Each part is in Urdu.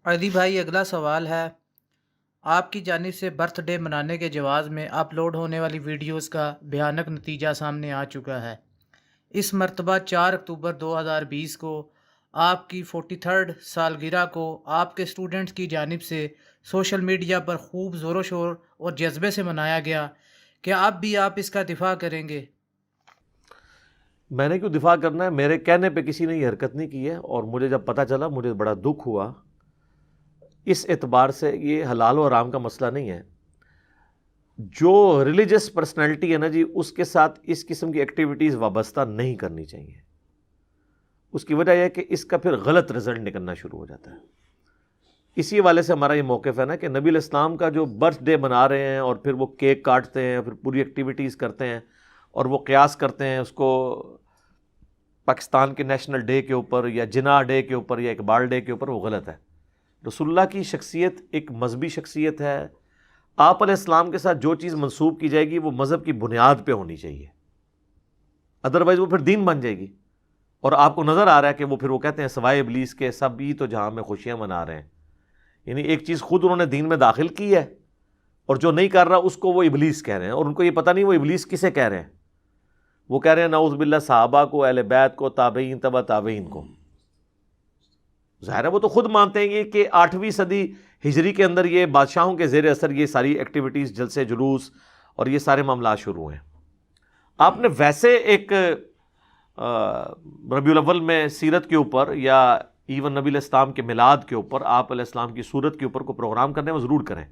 عدی بھائی، اگلا سوال ہے آپ کی جانب سے برتھ ڈے منانے کے جواز میں اپلوڈ ہونے والی ویڈیوز کا بھیانک نتیجہ سامنے آ چکا ہے۔ اس مرتبہ 4 اکتوبر 2020 کو آپ کی 43rd سالگرہ کو آپ کے اسٹوڈنٹس کی جانب سے سوشل میڈیا پر خوب زور و شور اور جذبے سے منایا گیا۔ کیا اب بھی آپ اس کا دفاع کریں گے؟ میں نے کیوں دفاع کرنا ہے؟ میرے کہنے پہ کسی نے یہ حرکت نہیں کی ہے، اور مجھے جب پتہ چلا مجھے بڑا دکھ ہوا۔ اس اعتبار سے یہ حلال و حرام کا مسئلہ نہیں ہے۔ جو ریلیجس پرسنالٹی ہے نا جی، اس کے ساتھ اس قسم کی ایکٹیویٹیز وابستہ نہیں کرنی چاہیے۔ اس کی وجہ یہ ہے کہ اس کا پھر غلط رزلٹ نکلنا شروع ہو جاتا ہے۔ اسی حوالے سے ہمارا یہ موقف ہے نا کہ نبی الاسلام کا جو برتھ ڈے منا رہے ہیں اور پھر وہ کیک کاٹتے ہیں، پھر پوری ایکٹیویٹیز کرتے ہیں، اور وہ قیاس کرتے ہیں اس کو پاکستان کے نیشنل ڈے کے اوپر یا جناح ڈے کے اوپر یا اقبال ڈے کے اوپر، وہ غلط ہے۔ رسول اللہ کی شخصیت ایک مذہبی شخصیت ہے۔ آپ علیہ السلام کے ساتھ جو چیز منسوب کی جائے گی وہ مذہب کی بنیاد پہ ہونی چاہیے، ادروائز وہ پھر دین بن جائے گی۔ اور آپ کو نظر آ رہا ہے کہ وہ پھر وہ کہتے ہیں سوائے ابلیس کے سب ہی تو جہاں میں خوشیاں منا رہے ہیں، یعنی ایک چیز خود انہوں نے دین میں داخل کی ہے، اور جو نہیں کر رہا اس کو وہ ابلیس کہہ رہے ہیں، اور ان کو یہ پتہ نہیں وہ ابلیس کسے کہہ رہے ہیں۔ وہ کہہ رہے ہیں نعوذ باللہ صحابہ کو، اہل بیت کو، تابعین، تبع تابعین کو۔ ظاہر ہے وہ تو خود مانتے ہیں کہ 8ویں صدی ہجری کے اندر یہ بادشاہوں کے زیر اثر یہ ساری ایکٹیویٹیز، جلسے جلوس اور یہ سارے معاملات شروع ہوئے ہیں۔ آپ نے ویسے ایک ربیع الاول میں سیرت کے اوپر یا ایون نبی علیہ السلام کے میلاد کے اوپر، آپ علیہ السلام کی صورت کے اوپر کو پروگرام کرنے میں ضرور کریں۔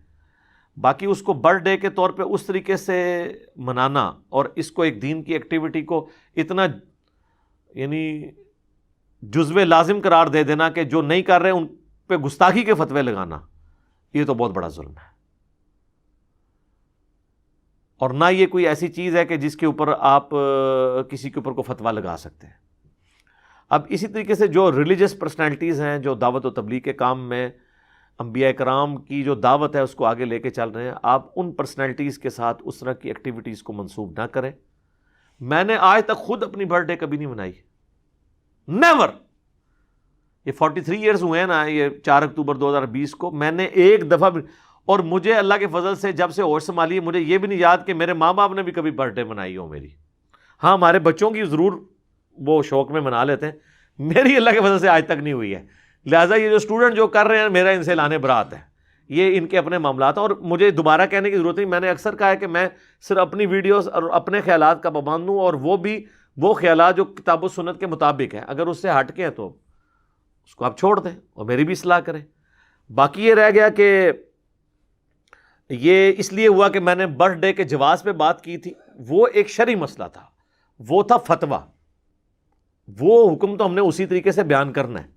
باقی اس کو برتھ ڈے کے طور پہ اس طریقے سے منانا اور اس کو ایک دین کی ایکٹیویٹی کو اتنا یعنی جزو لازم قرار دے دینا کہ جو نہیں کر رہے ان پہ گستاخی کے فتوے لگانا، یہ تو بہت بڑا ظلم ہے۔ اور نہ یہ کوئی ایسی چیز ہے کہ جس کے اوپر آپ کسی کے اوپر کو فتویٰ لگا سکتے ہیں۔ اب اسی طریقے سے جو ریلیجس پرسنالٹیز ہیں جو دعوت و تبلیغ کے کام میں انبیاء کرام کی جو دعوت ہے اس کو آگے لے کے چل رہے ہیں، آپ ان پرسنالٹیز کے ساتھ اس طرح کی ایکٹیویٹیز کو منسوب نہ کریں۔ میں نے آج تک خود اپنی برتھ ڈے کبھی نہیں منائی، نیور۔ یہ 43 ایئرز ہوئے ہیں نا، یہ 4 اکتوبر 2020 کو میں نے ایک دفعہ بھی، اور مجھے اللہ کے فضل سے جب سے ہوش سنبھالی ہے مجھے یہ بھی نہیں یاد کہ میرے ماں باپ نے بھی کبھی برتھ ڈے منائی ہو میری۔ ہاں ہمارے بچوں کی ضرور وہ شوق میں منا لیتے ہیں، میری اللہ کے فضل سے آج تک نہیں ہوئی ہے۔ لہٰذا یہ جو اسٹوڈنٹ جو کر رہے ہیں میرا ان سے لانے برات ہے، یہ ان کے اپنے معاملات ہیں، اور مجھے دوبارہ کہنے کی ضرورت نہیں۔ میں نے اکثر کہا ہے کہ میں صرف اپنی ویڈیوز اور اپنے خیالات کا پابند ہوں، اور وہ بھی وہ خیالات جو کتاب و سنت کے مطابق ہیں۔ اگر اس سے ہٹ کے ہیں تو اس کو آپ چھوڑ دیں اور میری بھی اصلاح کریں۔ باقی یہ رہ گیا کہ یہ اس لیے ہوا کہ میں نے برتھ ڈے کے جواز پہ بات کی تھی، وہ ایک شرعی مسئلہ تھا، وہ تھا فتویٰ، وہ حکم تو ہم نے اسی طریقے سے بیان کرنا ہے۔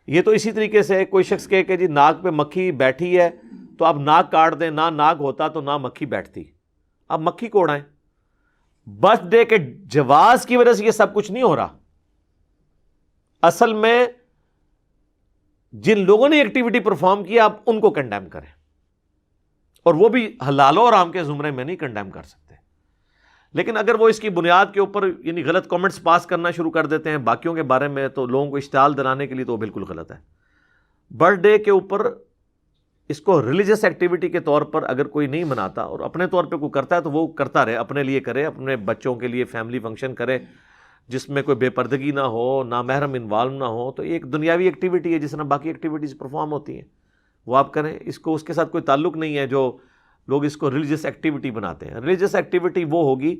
یہ تو اسی طریقے سے کوئی شخص کہے کہ جی ناک پہ مکھی بیٹھی ہے تو آپ ناک کاٹ دیں، نہ ناک ہوتا تو نہ مکھی بیٹھتی، آپ مکھی کو اڑائیں۔ برتھ ڈے کے جواز کی وجہ سے یہ سب کچھ نہیں ہو رہا۔ اصل میں جن لوگوں نے ایکٹیویٹی پرفارم کی آپ ان کو کنڈیم کریں، اور وہ بھی حلال و حرام کے زمرے میں نہیں کنڈیم کر سکتے۔ لیکن اگر وہ اس کی بنیاد کے اوپر یعنی غلط کامنٹس پاس کرنا شروع کر دیتے ہیں باقیوں کے بارے میں، تو لوگوں کو اشتعال دلانے کے لیے، تو وہ بالکل غلط ہے۔ برتھ ڈے کے اوپر اس کو ریلیجس ایکٹیویٹی کے طور پر اگر کوئی نہیں مناتا اور اپنے طور پہ کوئی کرتا ہے تو وہ کرتا رہے، اپنے لیے کرے، اپنے بچوں کے لیے فیملی فنکشن کرے جس میں کوئی بے پردگی نہ ہو، نہ محرم انوالو نہ ہو، تو ایک دنیاوی ایکٹیویٹی ہے جس طرح باقی ایکٹیویٹیز پرفارم ہوتی ہیں، وہ آپ کریں۔ اس کو اس کے ساتھ کوئی تعلق نہیں ہے جو لوگ اس کو ریلیجس ایکٹیویٹی بناتے ہیں۔ ریلیجس ایکٹیویٹی وہ ہوگی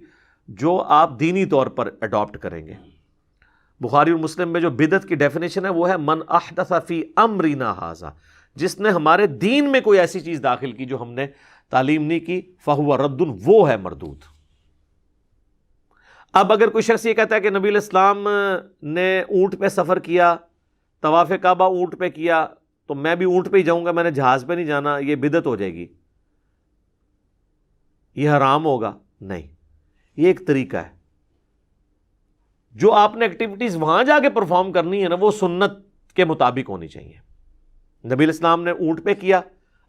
جو آپ دینی طور پر اڈاپٹ کریں گے۔ بخاری اور مسلم میں جو بدعت کی ڈیفینیشن ہے وہ ہے من احدث فی امرنا ھذا، جس نے ہمارے دین میں کوئی ایسی چیز داخل کی جو ہم نے تعلیم نہیں کی، فہو رد، وہ ہے مردود۔ اب اگر کوئی شخص یہ کہتا ہے کہ نبی علیہ السلام نے اونٹ پہ سفر کیا، طواف کعبہ اونٹ پہ کیا، تو میں بھی اونٹ پہ ہی جاؤں گا، میں نے جہاز پہ نہیں جانا، یہ بدعت ہو جائے گی، یہ حرام ہوگا؟ نہیں، یہ ایک طریقہ ہے۔ جو آپ نے ایکٹیویٹیز وہاں جا کے پرفارم کرنی ہے نا، وہ سنت کے مطابق ہونی چاہیے۔ نبی علیہ السلام نے اونٹ پہ کیا،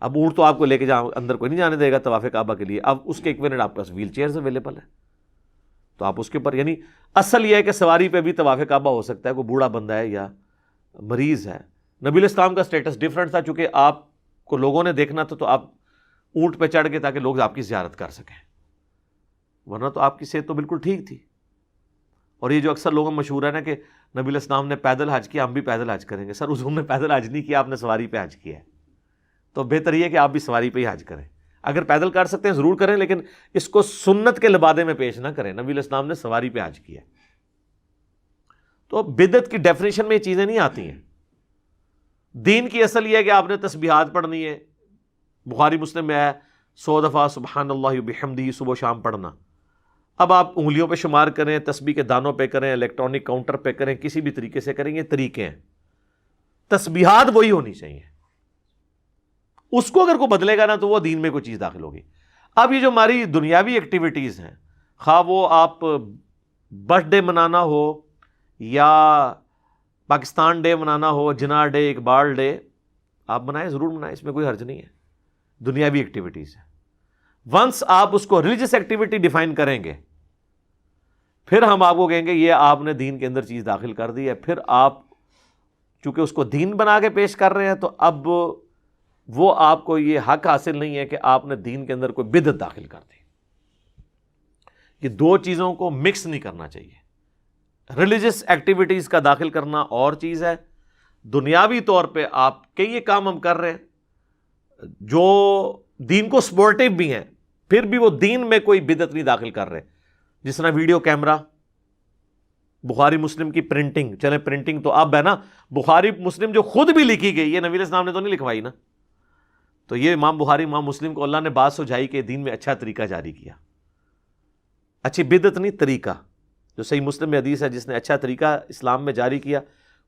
اب اونٹ تو آپ کو لے کے اندر کوئی نہیں جانے دے گا طواف کعبہ کے لیے، اب اس کے ایکویلنٹ آپ کے پاس ویل چیئرز اویلیبل ہے، تو آپ اس کے اوپر، یعنی اصل یہ ہے کہ سواری پہ بھی طواف کعبہ ہو سکتا ہے، کوئی بوڑھا بندہ ہے یا مریض ہے، نبی علیہ السلام کا سٹیٹس ڈیفرنٹ تھا، چونکہ آپ کو لوگوں نے دیکھنا تھا تو آپ اونٹ پہ چڑھ کے تاکہ لوگ آپ کی زیارت کر سکیں، ورنہ تو آپ کی صحت تو بالکل ٹھیک تھی۔ اور یہ جو اکثر لوگوں میں مشہور ہے نا کہ نبی علیہ السلام نے پیدل حج کیا، ہم بھی پیدل حج کریں گے۔ سر حضور نے پیدل حج نہیں کیا، آپ نے سواری پہ حج کیا ہے، تو بہتر یہ ہے کہ آپ بھی سواری پہ ہی حج کریں۔ اگر پیدل کر سکتے ہیں ضرور کریں، لیکن اس کو سنت کے لبادے میں پیش نہ کریں۔ نبی علیہ السلام نے سواری پہ حج کیا ہے۔ تو بدعت کی ڈیفینیشن میں یہ چیزیں نہیں آتی ہیں۔ دین کی اصل یہ ہے کہ آپ نے تسبیحات پڑھنی ہے، بخاری مسلم میں ہے 100 دفعہ سبحان اللہ وبحمدہ صبح و شام پڑھنا۔ اب آپ انگلیوں پہ شمار کریں، تسبیح کے دانوں پہ کریں، الیکٹرانک کاؤنٹر پہ کریں، کسی بھی طریقے سے کریں، یہ طریقے ہیں۔ تسبیحات وہی ہونی چاہیے، اس کو اگر کوئی بدلے گا نا تو وہ دین میں کوئی چیز داخل ہوگی۔ اب یہ جو ہماری دنیاوی ایکٹیویٹیز ہیں، خواہ وہ آپ برتھ ڈے منانا ہو یا پاکستان ڈے منانا ہو، جناح ڈے، اقبال ڈے، آپ منائیں، ضرور منائیں، اس میں کوئی حرج نہیں ہے، دنیاوی ایکٹیویٹیز ہے۔ ونس آپ اس کو ریلیجس ایکٹیویٹی ڈیفائن کریں گے، پھر ہم آپ کو کہیں گے یہ آپ نے دین کے اندر چیز داخل کر دی ہے۔ پھر آپ چونکہ اس کو دین بنا کے پیش کر رہے ہیں تو اب وہ آپ کو یہ حق حاصل نہیں ہے کہ آپ نے دین کے اندر کوئی بدعت داخل کر دی۔ یہ دو چیزوں کو مکس نہیں کرنا چاہیے۔ ریلیجس ایکٹیویٹیز کا داخل کرنا اور چیز ہے، دنیاوی طور پہ آپ کئی کام ہم کر رہے ہیں جو دین کو سپورٹیو بھی ہیں، پھر بھی وہ دین میں کوئی بدعت نہیں داخل کر رہے، جس طرح ویڈیو کیمرہ، بخاری مسلم کی پرنٹنگ۔ چلیں پرنٹنگ تو اب ہے نا، بخاری مسلم جو خود بھی لکھی گئی، یہ نبی علیہ السلام نے تو نہیں لکھوائی نا، تو یہ امام بخاری امام مسلم کو اللہ نے بات سجھائی کہ دین میں اچھا طریقہ جاری کیا، اچھی بدعت نہیں، طریقہ۔ جو صحیح مسلم میں حدیث ہے، جس نے اچھا طریقہ اسلام میں جاری کیا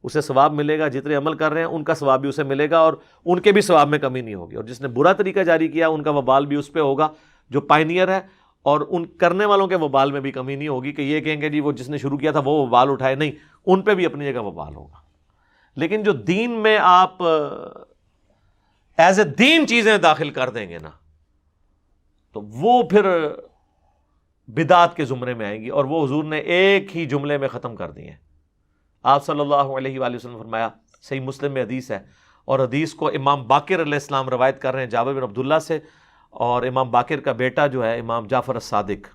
اسے ثواب ملے گا، جتنے عمل کر رہے ہیں ان کا ثواب بھی اسے ملے گا اور ان کے بھی ثواب میں کمی نہیں ہوگی، اور جس نے برا طریقہ جاری کیا ان کا وبال بھی اس پہ ہوگا جو پائنیئر ہے، اور ان کرنے والوں کے وبال میں بھی کمی نہیں ہوگی کہ یہ کہیں گے جی وہ جس نے شروع کیا تھا وہ وبال اٹھائے، نہیں، ان پہ بھی اپنی جگہ وبال ہوگا۔ لیکن جو دین میں آپ ایز اے دین چیزیں داخل کر دیں گے نا تو وہ پھر بدعات کے زمرے میں آئیں گی، اور وہ حضور نے ایک ہی جملے میں ختم کر دی ہیں۔ آپ صلی اللہ علیہ وآلہ وسلم فرمایا، صحیح مسلم میں حدیث ہے، اور حدیث کو امام باقر علیہ السلام روایت کر رہے ہیں جابر بن عبداللہ سے، اور امام باقر کا بیٹا جو ہے امام جعفر الصادق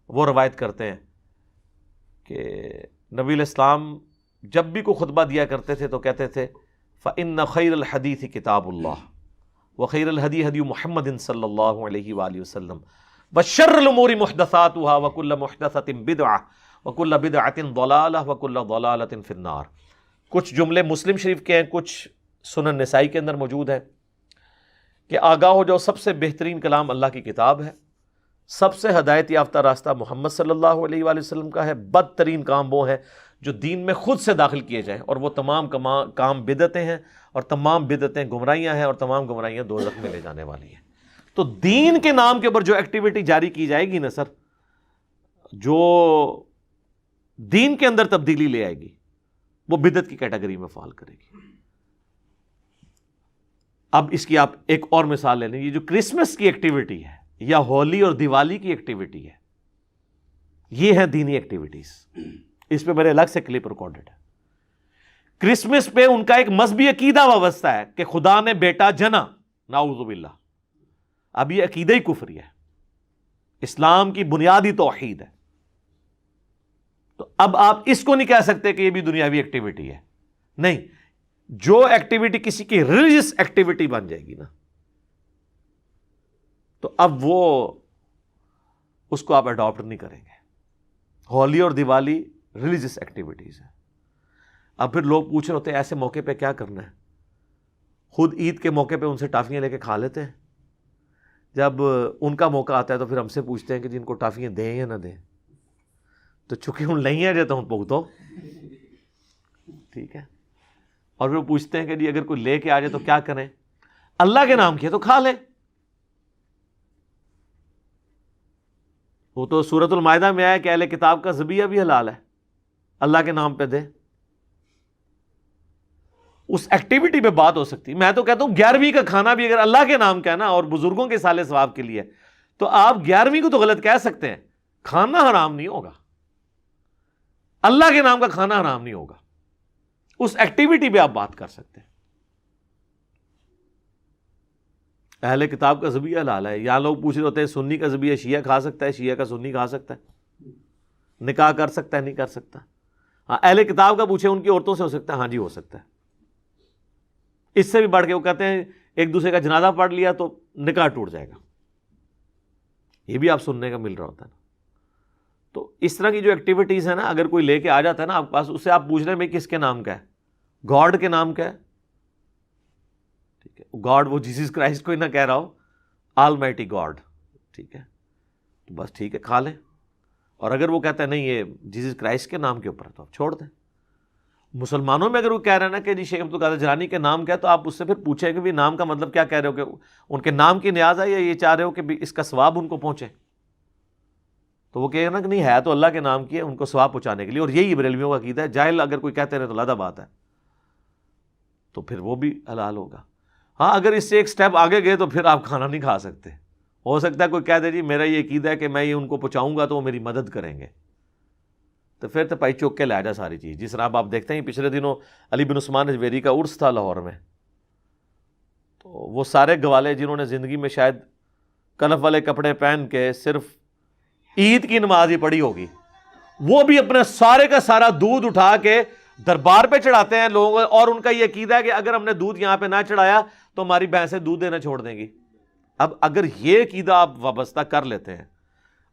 وہ روایت کرتے ہیں کہ نبی علیہ السلام جب بھی کوئی خطبہ دیا کرتے تھے تو کہتے تھے فَإِنَّ خَيْرَ الْحَدِيثِ كِتَابُ اللَّهِ وَخَيْرَ الْهَدِي هَدْيُ مُحَمَّدٍ صلی اللہ علیہ وآلہ وسلم وَشَرُّ الْأُمُورِ مُحْدَثَاتُهَا وَكُلُّ مُحْدَثَةٍ بِدْعَةٍ وَكُلُّ بِدْعَةٍ ضَلَالَةٍ وَكُلُّ ضَلَالَةٍ فِي النَّارِ۔ کچھ جملے مسلم شریف کے ہیں، کچھ سنن نسائی کے اندر موجود ہیں کہ آگاہ ہو جاؤ، سب سے بہترین کلام اللہ کی کتاب ہے، سب سے ہدایت یافتہ راستہ محمد صلی اللہ علیہ وآلہ وسلم کا ہے، بدترین کام وہ ہے جو دین میں خود سے داخل کیے جائیں، اور وہ تمام کام بدعتیں ہیں، اور تمام بدعتیں گمراہیاں ہیں، اور تمام گمراہیاں دوزخ میں لے جانے والی ہیں۔ تو دین کے نام کے اوپر جو ایکٹیویٹی جاری کی جائے گی نا سر، جو دین کے اندر تبدیلی لے آئے گی، وہ بدعت کی کیٹیگری میں فال کرے گی۔ اب اس کی آپ ایک اور مثال لے لیں، یہ جو کرسمس کی ایکٹیویٹی ہے یا ہولی اور دیوالی کی ایکٹیویٹی ہے، یہ ہے دینی ایکٹیویٹیز۔ اس پہ میرے الگ سے کلپ ریکارڈڈ ہے۔ کرسمس پہ ان کا ایک مذہبی عقیدہ وابستہ ہے کہ خدا نے بیٹا جنا، نعوذ باللہ۔ اب یہ عقیدہ ہی کفری ہے، اسلام کی بنیادی توحید ہے، تو اب آپ اس کو نہیں کہہ سکتے کہ یہ بھی دنیاوی ایکٹیویٹی ہے، نہیں۔ جو ایکٹیویٹی کسی کی ریلیجس ایکٹیویٹی بن جائے گی نا تو اب وہ اس کو آپ اڈاپٹ نہیں کریں گے۔ ہولی اور دیوالی ریلیجس ایکٹیویٹیز ہیں۔ اب پھر لوگ پوچھ رہے ہوتے ہیں ایسے موقع پہ کیا کرنا ہے؟ خود عید کے موقع پہ ان سے ٹافیاں لے کے کھا لیتے ہیں، جب ان کا موقع آتا ہے تو پھر ہم سے پوچھتے ہیں کہ جن کو ٹافیاں دیں یا نہ دیں، تو چونکہ ان نہیں ہے تو ہم بھگتو، ٹھیک ہے۔ اور پھر پوچھتے ہیں کہ جی اگر کوئی لے کے آ جائے تو کیا کریں؟ اللہ کے نام کیا تو کھا لیں۔ وہ تو سورۃ المائدہ میں آیا کہ اہل کتاب کا ذبیحہ بھی حلال ہے، اللہ کے نام پہ دے۔ اس ایکٹیویٹی پہ بات ہو سکتی ہے۔ میں تو کہتا ہوں 11ویں کا کھانا بھی اگر اللہ کے نام کا ہے نا اور بزرگوں کے سالے ثواب کے لیے، تو آپ 11ویں کو تو غلط کہہ سکتے ہیں، کھانا حرام نہیں ہوگا، اللہ کے نام کا کھانا حرام نہیں ہوگا۔ اس ایکٹیویٹی پہ آپ بات کر سکتے ہیں. اہل کتاب کا ذبیحہ حلال ہے. یہاں لوگ پوچھ رہے ہوتے ہیں سنی کا ذبیحہ شیعہ کھا سکتا ہے, شیعہ کا سنی کھا سکتا ہے, نکاح کر سکتا ہے نہیں کر سکتا. ہاں اہل کتاب کا پوچھیں ان کی عورتوں سے ہو سکتا ہے, ہاں جی ہو سکتا ہے. اس سے بھی بڑھ کے وہ کہتے ہیں ایک دوسرے کا جنازہ پڑھ لیا تو نکاح ٹوٹ جائے گا, یہ بھی آپ سننے کا مل رہا ہوتا ہے نا. تو اس طرح کی جو ایکٹیویٹیز ہیں نا, اگر کوئی لے کے آ جاتا ہے نا آپ کے پاس, اس سے آپ پوچھ رہے ہیں بھائی کس کے نام کا ہے, گاڈ کے نام کا ہے, ٹھیک ہے, گاڈ وہ جیسس کرائسٹ کو ہی نہ کہہ رہا ہو, آل مائٹی گاڈ, ٹھیک ہے, تو بس ٹھیک ہے کھا لیں. اور اگر وہ کہتا ہے نہیں یہ جیسس کرائسٹ کے نام کے اوپر ہے تو آپ چھوڑ دیں. مسلمانوں میں اگر وہ کہہ رہے ہیں نا کہ جی شیخ عبد القادر جیلانی کے نام کیا ہے, تو آپ اس سے پھر پوچھیں کہ بھی نام کا مطلب کیا کہہ رہے ہو, کہ ان کے نام کی نیاز ہے یا یہ چاہ رہے ہو کہ بھی اس کا ثواب ان کو پہنچے. تو وہ کہے گا نا کہ نہیں ہے تو اللہ کے نام کی ہے, ان کو ثواب پہنچانے کے لیے, اور یہی بریلویوں کا عقیدہ ہے. جاہل اگر کوئی کہتے رہے تو علیحدہ بات ہے, تو پھر وہ بھی حلال ہوگا. ہاں اگر اس سے ایک سٹیپ آگے گئے تو پھر آپ کھانا نہیں کھا سکتے. ہو سکتا ہے کوئی کہہ دے جی میرا یہ عقیدہ ہے کہ میں یہ ان کو پہنچاؤں گا تو وہ میری مدد کریں گے, تو پھر تو پائی چوک کے لے جا ساری چیز. جس طرح آپ دیکھتے ہیں پچھلے دنوں علی بن عثمان اجویری کا عرس تھا لاہور میں, تو وہ سارے گوالے جنہوں نے زندگی میں شاید کنف والے کپڑے پہن کے صرف عید کی نماز ہی پڑھی ہوگی, وہ بھی اپنے سارے کا سارا دودھ اٹھا کے دربار پہ چڑھاتے ہیں لوگوں, اور ان کا یہ عقیدہ ہے کہ اگر ہم نے دودھ یہاں پہ نہ چڑھایا تو ہماری بھینسیں دودھ دینا چھوڑ دیں گی. اب اگر یہ عقیدہ آپ وابستہ کر لیتے ہیں,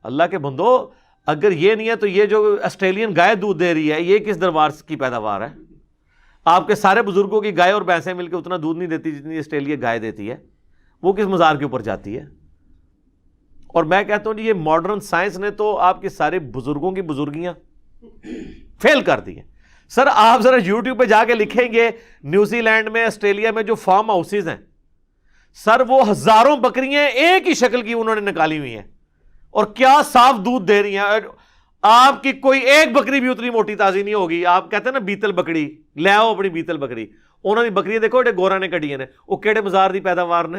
اللہ کے بندو اگر یہ نہیں ہے تو یہ جو آسٹریلین گائے دودھ دے رہی ہے یہ کس دربار کی پیداوار ہے؟ آپ کے سارے بزرگوں کی گائے اور بھینسیں مل کے اتنا دودھ نہیں دیتی جتنی آسٹریلیا گائے دیتی ہے, وہ کس مزار کے اوپر جاتی ہے؟ اور میں کہتا ہوں یہ ماڈرن سائنس نے تو آپ کے سارے بزرگوں کی بزرگیاں فیل کر دی ہیں. سر آپ ذرا یوٹیوب پہ جا کے لکھیں گے نیوزی لینڈ میں, آسٹریلیا میں جو فارم ہاؤسز ہیں سر, وہ ہزاروں بکریاں ایک ہی شکل کی انہوں نے نکالی ہوئی ہیں, اور کیا صاف دودھ دے رہی ہیں. آپ کی کوئی ایک بکری بھی اتنی موٹی تازی نہیں ہوگی. آپ کہتے ہیں نا بیتل بکری, لے آؤ اپنی بیتل بکری, انہوں نے بکریاں دیکھو ایڈے گورا نے کٹی نے, وہ کیڑے مزار دی پیداوار نے,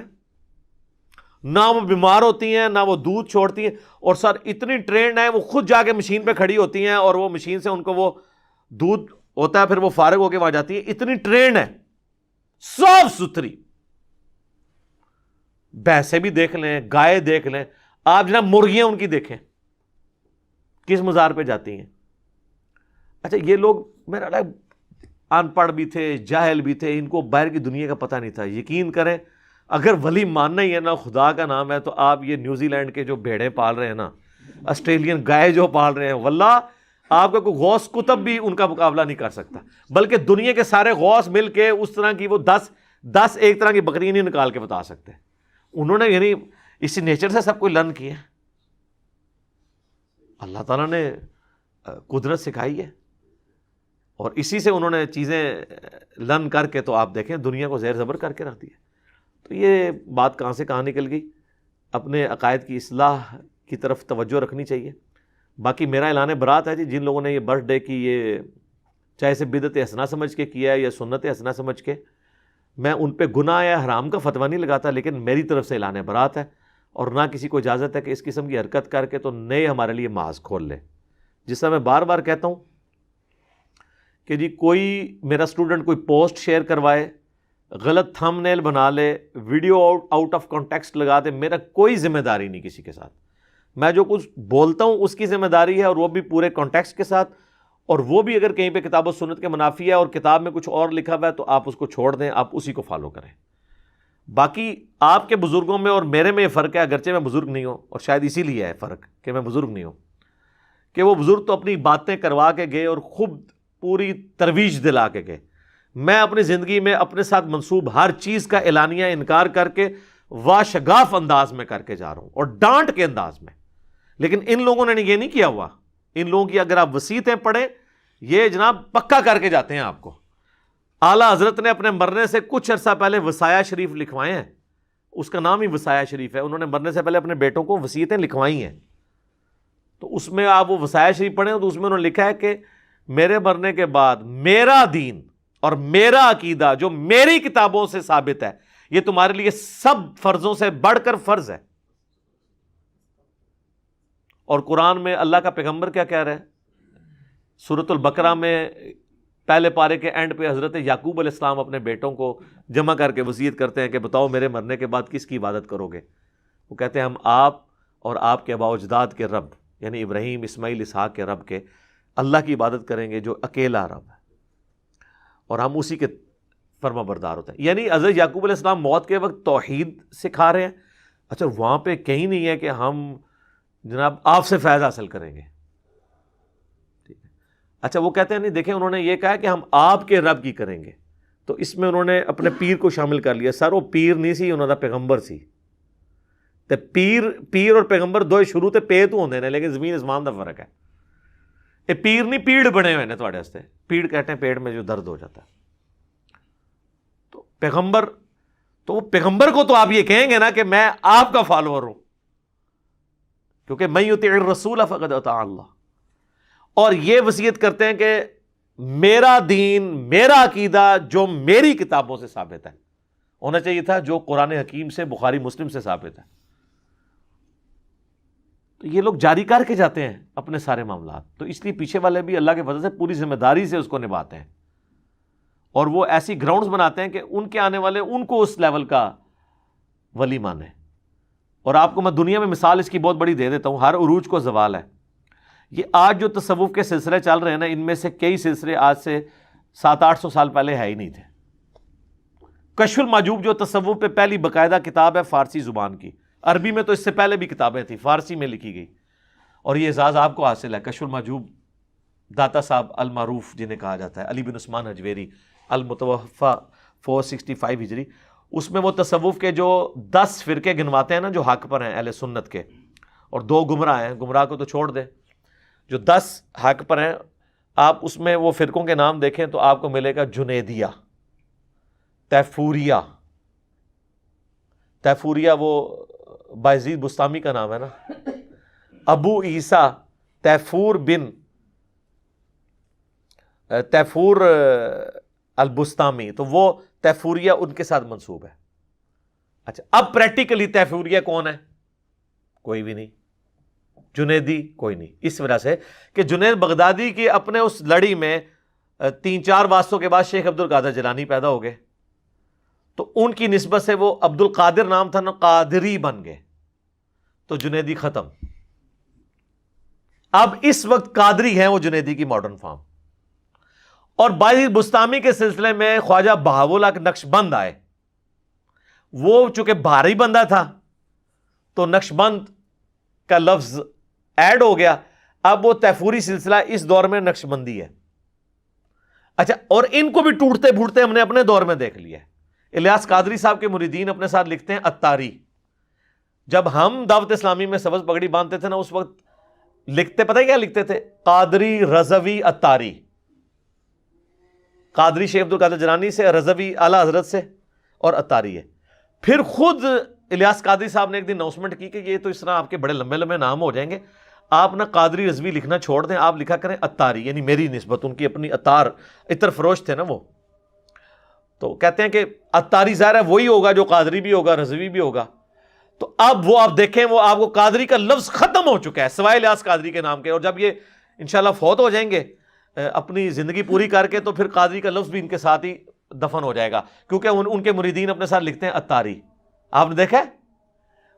نہ وہ بیمار ہوتی ہیں نہ وہ دودھ چھوڑتی ہیں. اور سر اتنی ٹرینڈ ہے, وہ خود جا کے مشین پہ کھڑی ہوتی ہیں اور وہ مشین سے ان کو وہ دودھ ہوتا ہے, پھر وہ فارغ ہو کے وہاں جاتی ہے. اتنی ٹرینڈ ہے, صاف ستھری. بھینسیں بھی دیکھ لیں, گائے دیکھ لیں, آپ جناب مرغیاں ان کی دیکھیں کس مزار پہ جاتی ہیں. اچھا یہ لوگ میرا ان پڑھ بھی تھے, جاہل بھی تھے, ان کو باہر کی دنیا کا پتہ نہیں تھا. یقین کریں اگر ولی ماننا ہی ہے نا, خدا کا نام ہے, تو آپ یہ نیوزی لینڈ کے جو بھیڑیں پال رہے ہیں نا, آسٹریلین گائے جو پال رہے ہیں, واللہ آپ کا کوئی غوث کتب بھی ان کا مقابلہ نہیں کر سکتا. بلکہ دنیا کے سارے غوث مل کے اس طرح کی وہ 10 ایک طرح کی بکریاں نہیں نکال کے بتا سکتے. انہوں نے یعنی اسی نیچر سے سب کوئی لرن کیا ہے. اللہ تعالیٰ نے قدرت سکھائی ہے اور اسی سے انہوں نے چیزیں لرن کر کے تو آپ دیکھیں دنیا کو زیر زبر کر کے رکھ دیا. تو یہ بات کہاں سے کہاں نکل گئی. اپنے عقائد کی اصلاح کی طرف توجہ رکھنی چاہیے. باقی میرا اعلان برات ہے جی, جن لوگوں نے یہ برتھ ڈے کی یہ چاہے اسے بدعت حسنہ سمجھ کے کیا ہے یا سنت حسنہ سمجھ کے, میں ان پہ گناہ یا حرام کا فتویٰ نہیں لگاتا, لیکن میری طرف سے اعلان برات ہے, اور نہ کسی کو اجازت ہے کہ اس قسم کی حرکت کر کے تو نئے ہمارے لیے محاذ کھول لے. جس طرح میں بار بار کہتا ہوں کہ جی کوئی میرا اسٹوڈنٹ کوئی پوسٹ شیئر کروائے, غلط تھم نیل بنا لے, ویڈیو آؤٹ آف کانٹیکسٹ لگا دے, میرا کوئی ذمہ داری نہیں کسی کے ساتھ. میں جو کچھ بولتا ہوں اس کی ذمہ داری ہے, اور وہ بھی پورے کانٹیکسٹ کے ساتھ, اور وہ بھی اگر کہیں پہ کتاب و سنت کے منافی ہے اور کتاب میں کچھ اور لکھا ہوا ہے تو آپ اس کو چھوڑ دیں, آپ اسی کو فالو کریں. باقی آپ کے بزرگوں میں اور میرے میں یہ فرق ہے, اگرچہ میں بزرگ نہیں ہوں, اور شاید اسی لیے ہے فرق کہ میں بزرگ نہیں ہوں, کہ وہ بزرگ تو اپنی باتیں کروا کے گئے اور خود پوری ترویج دلا کے گئے. میں اپنی زندگی میں اپنے ساتھ منسوب ہر چیز کا اعلانیہ انکار کر کے واشگاف انداز میں کر کے جا رہا ہوں, اور ڈانٹ کے انداز میں. لیکن ان لوگوں نے یہ نہیں کیا ہوا. ان لوگوں کی اگر آپ وصیتیں پڑھیں, یہ جناب پکا کر کے جاتے ہیں آپ کو. اعلیٰ حضرت نے اپنے مرنے سے کچھ عرصہ پہلے وصایا شریف لکھوائے ہیں, اس کا نام ہی وصایا شریف ہے. انہوں نے مرنے سے پہلے اپنے بیٹوں کو وصیتیں لکھوائی ہیں, تو اس میں آپ وہ وصایا شریف پڑھیں تو اس میں انہوں نے لکھا ہے کہ میرے مرنے کے بعد میرا دین اور میرا عقیدہ جو میری کتابوں سے ثابت ہے, یہ تمہارے لیے سب فرضوں سے بڑھ کر فرض ہے. اور قرآن میں اللہ کا پیغمبر کیا کہہ رہا ہے؟ سورۃ البقرہ میں پہلے پارے کے اینڈ پہ حضرت یعقوب علیہ السلام اپنے بیٹوں کو جمع کر کے وصیت کرتے ہیں کہ بتاؤ میرے مرنے کے بعد کس کی عبادت کرو گے؟ وہ کہتے ہیں ہم آپ اور آپ کے آباء و اجداد کے رب یعنی ابراہیم، اسماعیل، اسحاق کے رب کے اللہ کی عبادت کریں گے جو اکیلا رب ہے، اور ہم اسی کے فرما بردار ہوتے ہیں۔ یعنی حضرت یعقوب علیہ السلام موت کے وقت توحید سکھا رہے ہیں۔ اچھا وہاں پہ کہیں نہیں ہے کہ ہم جناب آپ سے فیض حاصل کریں گے، ٹھیک ہے؟ اچھا وہ کہتے ہیں نہیں، دیکھیں انہوں نے یہ کہا کہ ہم آپ کے رب کی کریں گے، تو اس میں انہوں نے اپنے پیر کو شامل کر لیا۔ سر وہ پیر نہیں سی، انہوں نے پیغمبر سی۔ تے پیر اور پیغمبر دو شروع تے پے تو ہوندے نے، لیکن زمین اسمان دا فرق ہے۔ یہ پیر نہیں پیڑ بنے ہوئے نے تھوڑے واسطے، پیڑ کہتے ہیں پیڑ میں جو درد ہو جاتا ہے۔ تو پیغمبر، تو وہ پیغمبر کو تو آپ یہ کہیں گے نا کہ میں آپ کا فالوور ہوں، کیونکہ من یطع الرسول فقد اطاع اللہ۔ اور یہ وصیت کرتے ہیں کہ میرا دین، میرا عقیدہ جو میری کتابوں سے ثابت ہے، ہونا چاہیے تھا جو قرآن حکیم سے، بخاری مسلم سے ثابت ہے۔ تو یہ لوگ جاری کر کے جاتے ہیں اپنے سارے معاملات، تو اس لیے پیچھے والے بھی اللہ کے فضل سے پوری ذمہ داری سے اس کو نبھاتے ہیں، اور وہ ایسی گراؤنڈز بناتے ہیں کہ ان کے آنے والے ان کو اس لیول کا ولی مانے۔ اور آپ کو میں دنیا میں مثال اس کی بہت بڑی دے دیتا ہوں، ہر عروج کو زوال ہے۔ یہ آج جو تصوف کے سلسلے چل رہے ہیں نا، ان میں سے کئی سلسلے آج سے 700-800 سال پہلے ہے ہی نہیں تھے۔ کشف المحجوب جو تصوف پہ پہلی باقاعدہ کتاب ہے فارسی زبان کی، عربی میں تو اس سے پہلے بھی کتابیں تھیں، فارسی میں لکھی گئی، اور یہ اعزاز آپ کو حاصل ہے۔ کشف المحجوب داتا صاحب المعروف جنہیں کہا جاتا ہے، علی بن عثمان حجویری، المتوفا 465 ہجری، اس میں وہ تصوف کے جو 10 فرقے گنواتے ہیں نا جو حق پر ہیں اہل سنت کے، اور 2 گمراہ ہیں، گمراہ کو تو چھوڑ دیں، جو 10 حق پر ہیں، آپ اس میں وہ فرقوں کے نام دیکھیں تو آپ کو ملے گا جنیدیہ، تیفوریہ۔ تیفوریہ وہ بایزید بستامی کا نام ہے نا، ابو عیسیٰ تیفور بن تیفور البستامی، تو وہ تیفوریہ ان کے ساتھ منسوب ہے۔ اچھا اب پریکٹیکلی تیفوریہ کون ہے؟ کوئی بھی نہیں۔ جنیدی کوئی نہیں، اس وجہ سے کہ جنید بغدادی کی اپنے اس لڑی میں 3-4 واسطوں کے بعد شیخ عبد القادر جیلانی پیدا ہو گئے، تو ان کی نسبت سے وہ عبد القادر نام تھا نا، قادری بن گئے، تو جنیدی ختم۔ اب اس وقت قادری ہیں وہ جنیدی کی ماڈرن فارم۔ اور بایزید بستامی کے سلسلے میں خواجہ بہاول نقشبند آئے، وہ چونکہ بھاری بندہ تھا تو نقشبند کا لفظ ایڈ ہو گیا، اب وہ تیفوری سلسلہ اس دور میں نقشبندی ہے۔ اچھا اور ان کو بھی ٹوٹتے پھوٹتے ہم نے اپنے دور میں دیکھ لیا ہے۔ الیاس قادری صاحب کے مریدین اپنے ساتھ لکھتے ہیں اتاری۔ جب ہم دعوت اسلامی میں سبز پگڑی باندھتے تھے نا، اس وقت لکھتے پتہ کیا لکھتے تھے؟ قادری، رضوی، اتاری۔ قادری شیخ عبد القادر جیلانی سے، رضوی اعلیٰ حضرت سے، اور اتاری ہے۔ پھر خود الیاس قادری صاحب نے ایک دن اناؤنسمنٹ کی کہ یہ تو اس طرح آپ کے بڑے لمبے لمبے نام ہو جائیں گے، آپ نہ قادری رضوی لکھنا چھوڑ دیں، آپ لکھا کریں اتاری، یعنی میری نسبت، ان کی اپنی اتار، عطر فروش تھے نا وہ، تو کہتے ہیں کہ اتاری ظاہر ہے وہی ہوگا جو قادری بھی ہوگا، رضوی بھی ہوگا۔ تو اب وہ آپ دیکھیں، وہ آپ کو قادری کا لفظ ختم ہو چکا ہے سوائے الیاس قادری کے نام کے، اور جب یہ انشاءاللہ فوت ہو جائیں گے اپنی زندگی پوری کر کے، تو پھر قادری کا لفظ بھی ان کے ساتھ ہی دفن ہو جائے گا، کیونکہ ان کے مریدین اپنے ساتھ لکھتے ہیں اتاری۔ آپ نے دیکھا ہے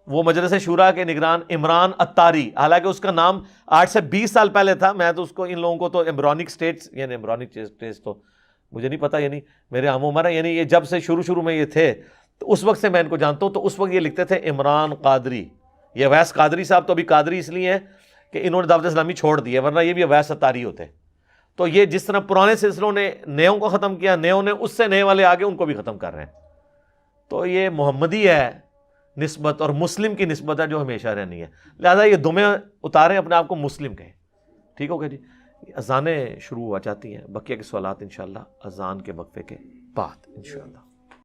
وہ مجلس شورا کے نگران عمران اتاری، حالانکہ اس کا نام 8 سے 20 سال پہلے تھا، میں تو اس کو ان لوگوں کو تو ایمبرونک سٹیٹس، یعنی ایمبرونک سٹیٹس تو مجھے نہیں پتا، یعنی میرے ہم عمر ہیں، یعنی یہ جب سے شروع میں یہ تھے تو اس وقت سے میں ان کو جانتا ہوں، تو اس وقت یہ لکھتے تھے عمران قادری۔ یہ اویس قادری صاحب تو ابھی قادری اس لیے ہیں کہ انہوں نے دعوت اسلامی چھوڑ دی ہے، ورنہ یہ بھی اویس اتاری ہوتے۔ تو یہ جس طرح پرانے سلسلوں نے نیوں کو ختم کیا، نیوں نے اس سے نئے والے آگے ان کو بھی ختم کر رہے ہیں، تو یہ محمدی ہے نسبت، اور مسلم کی نسبت ہے جو ہمیشہ رہنی ہے، لہذا یہ دمیں اتاریں، اپنے آپ کو مسلم کہیں، ٹھیک ہو گیا جی۔ اذانیں شروع ہوا چاہتی ہیں، بقیہ کے سوالات انشاءاللہ اذان کے وقفے کے بعد انشاءاللہ۔